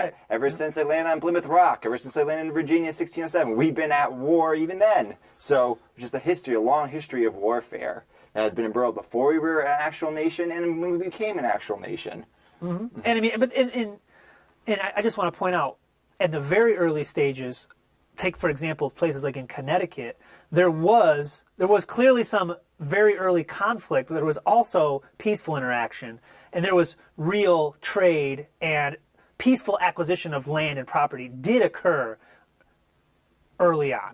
Right. Ever since they landed on Plymouth Rock, ever since they landed in Virginia in 1607, we've been at war even then. So just a long history of warfare that has been embroiled before we were an actual nation and when we became an actual nation. Mm-hmm. And I mean, but and I just want to point out, at the very early stages, take for example places like in Connecticut, there was clearly some very early conflict, but there was also peaceful interaction, and there was real trade and peaceful acquisition of land and property did occur early on.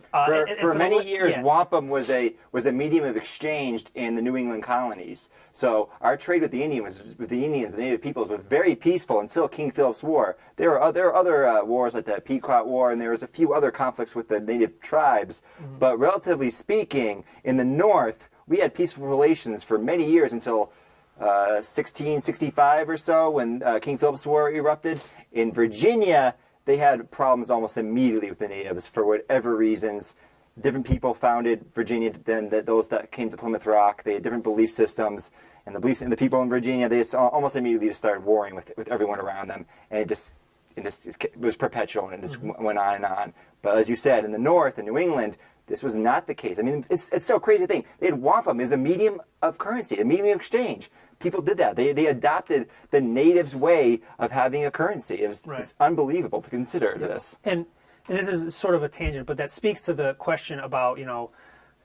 For many years, wampum was a medium of exchange in the New England colonies. So our trade with the Indians, the native peoples, was very peaceful until King Philip's War. There were other wars like the Pequot War, and there was a few other conflicts with the native tribes. Mm-hmm. But relatively speaking, in the North, we had peaceful relations for many years until 1665 or so, when King Philip's War erupted. In Virginia, they had problems almost immediately with the natives for whatever reasons. Different people founded Virginia than those that came to Plymouth Rock. They had different belief systems, and the people in Virginia, they almost immediately just started warring with everyone around them, and it was perpetual, and it just went on and on. But as you said, in the North, in New England, this was not the case. I mean, it's so crazy to think. They had wampum as a medium of currency, a medium of exchange. People did that. They adopted the natives' way of having a currency. It's unbelievable to consider this. And this is sort of a tangent, but that speaks to the question about,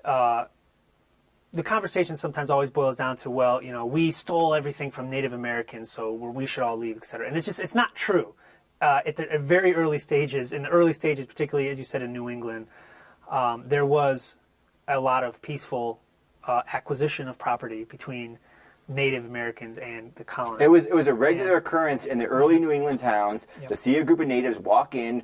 the conversation sometimes always boils down to, well, we stole everything from Native Americans, so we should all leave, et cetera. And it's not true. At very early stages, in the early stages, particularly, as you said, in New England, there was a lot of peaceful acquisition of property between Native Americans and the colonists. It was a regular occurrence in the early New England towns to see a group of natives walk in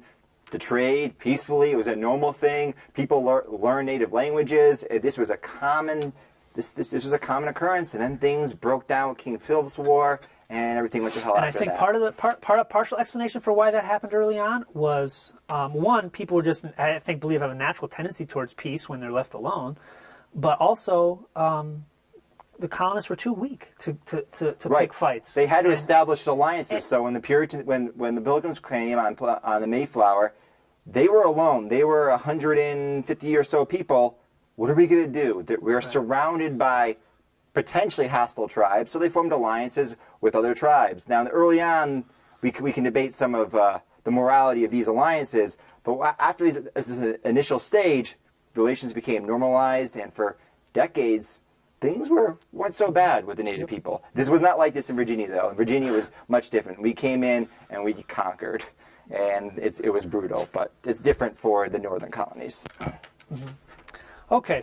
to trade peacefully. It was a normal thing. People learn native languages. This was a common was a common occurrence, and then things broke down with King Philip's War, and everything went to hell. And I think part of the partial explanation for why that happened early on was one, people were just, I think, have a natural tendency towards peace when they're left alone, but also the colonists were too weak to pick fights. They had to establish alliances. So when the Pilgrims came on the Mayflower, they were alone. They were 150 or so people. What are we going to do? We are surrounded by potentially hostile tribes, so they formed alliances with other tribes. Now, early on, we can debate some of the morality of these alliances, but after this initial stage, relations became normalized, and for decades, things weren't so bad with the native people. This was not like this in Virginia, though. In Virginia, it was much different. We came in and we conquered, and it was brutal, but it's different for the northern colonies. Mm-hmm. Okay.